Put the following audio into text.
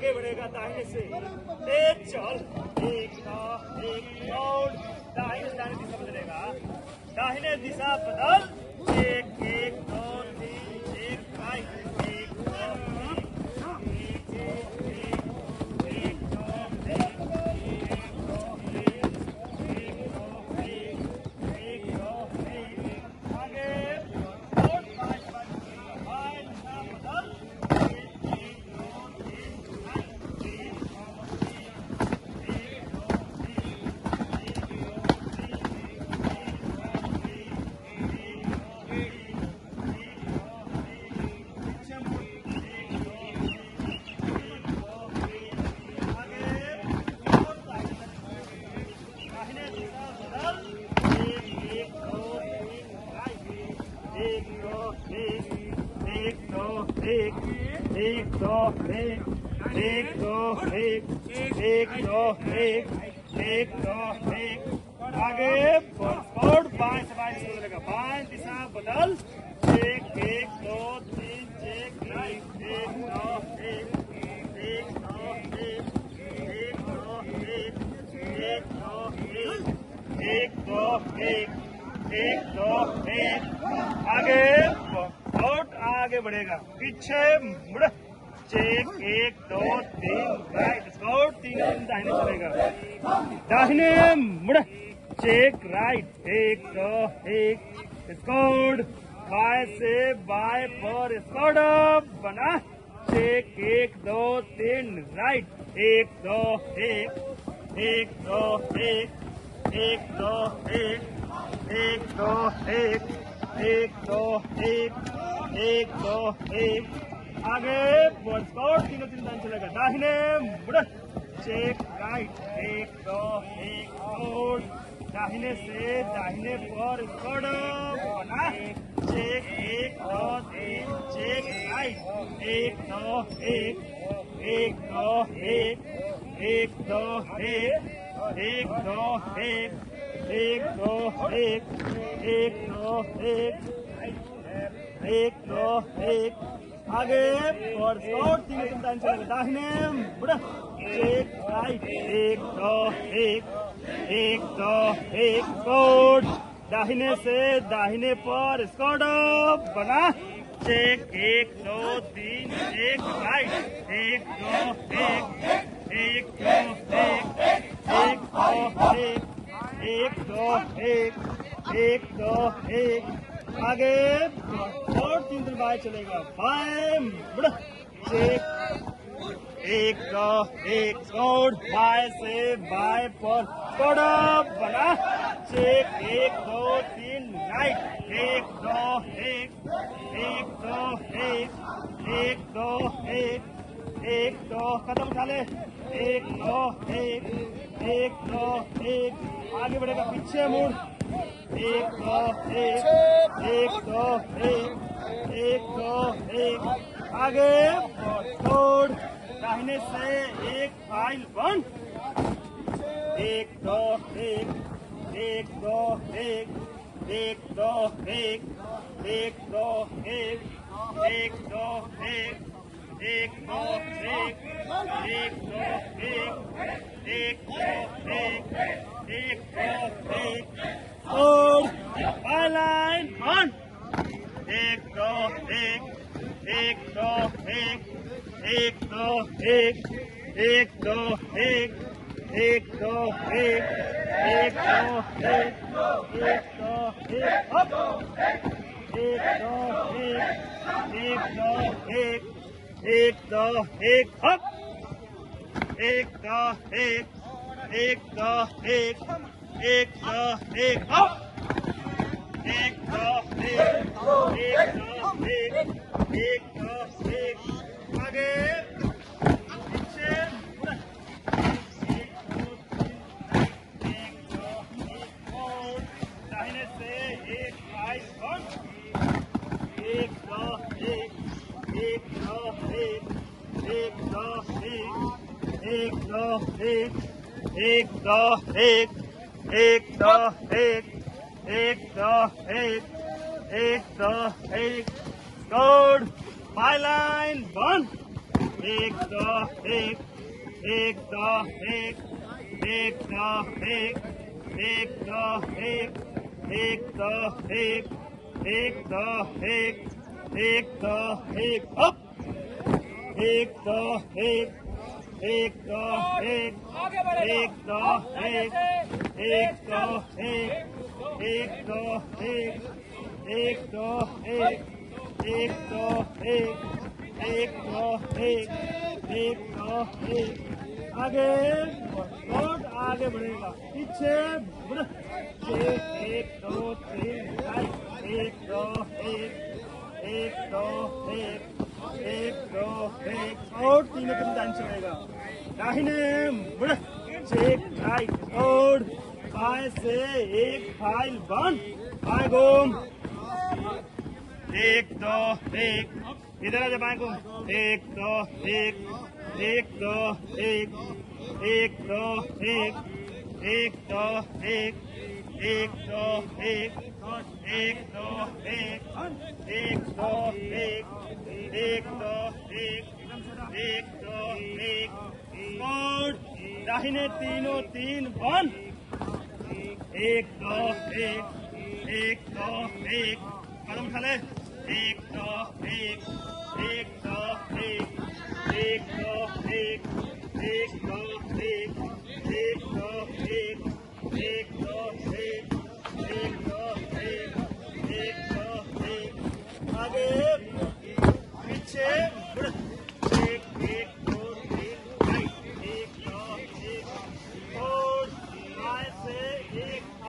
आगे बढ़ेगा दाहिने से, तेज चल, एक दौड़, दाहिने से दाहिने दिशा बदलेगा, दाहिने दिशा बदल, एक दो तीन, एक राइट, एक दो आगे फॉरवर्ड, बाएं से बाएं चलेगा, बाएं दिशा बदल, एक दो तीन, एक दो आगे और आगे बढ़ेगा, पीछे मुड़, चेक, एक दो तीन, राइट स्कॉट, तीन दाहिने चलेगा, दाहिने मुड़, चेक राइट, एक दो स्कॉट, बाएं से बाएं पर स्कॉट बना, चेक, एक दो तीन, राइट, एक दो आगे स्कॉट, तीनों तीन दाहिने चलेगा, दाहिने मुड़, चेक राइट, एक दो दाहिने से दाहिने पर स्कॉट बना, चेक, एक दो तीन, चेक राइट, एक दो आगे और स्कॉट, तीनों तीन दाहिने चलेगा, दाहिने मुड़, चेक राइट, एक दो स्कॉट, दाहिने से दाहिने पर स्कॉट बना, चेक, एक दो तीन, एक राइट, एक दो आगे और तीन दिन बाएं चलेगा, बाएं मुड़, चेक, एक दो स्कॉट, बाएं से बाएं पर स्कॉट बना, चेक, एक दो तीन, राइट, एक दो कदम उठा ले, एक दो आगे बढ़ेगा, पीछे मुड़, एक दो आगे छोड़, दाहिने से एक फाइल बंद, एक दो और लाइन बंद, एक दो आगे पीछे दाहिने से एक राइट बंद, एक दो स्कोर बाय लाइन बंद, एक दो एक एक दो एक एक दो एक एक दो एक एक दो एक एक दो एक एक दो एक अप एक दो एक एक दो एक एक दो एक एक दो एक एक दो एक एक दो एक एक दो एक एक दो एक दो एक आगे और आगे बढ़ेगा पीछे बढ़ एक दो तीन एक दो एक दो एक दो एक और तीनों कदम डांस चलेगा दाहिने बढ़ चेक राइट और बाएं से एक फाइल बंद बाएं घूम एक दो एक इधर आ जा बाएं घूम एक दो एक एक दो एक एक दो एक एक दो एक एक दो एक एक दो एक एक दो एक एक दो एक एक दो एक और दाहिने तीनों तीन बंद एक दो एक दो एक कदम उठा ले एक दो एक दो एक एक दो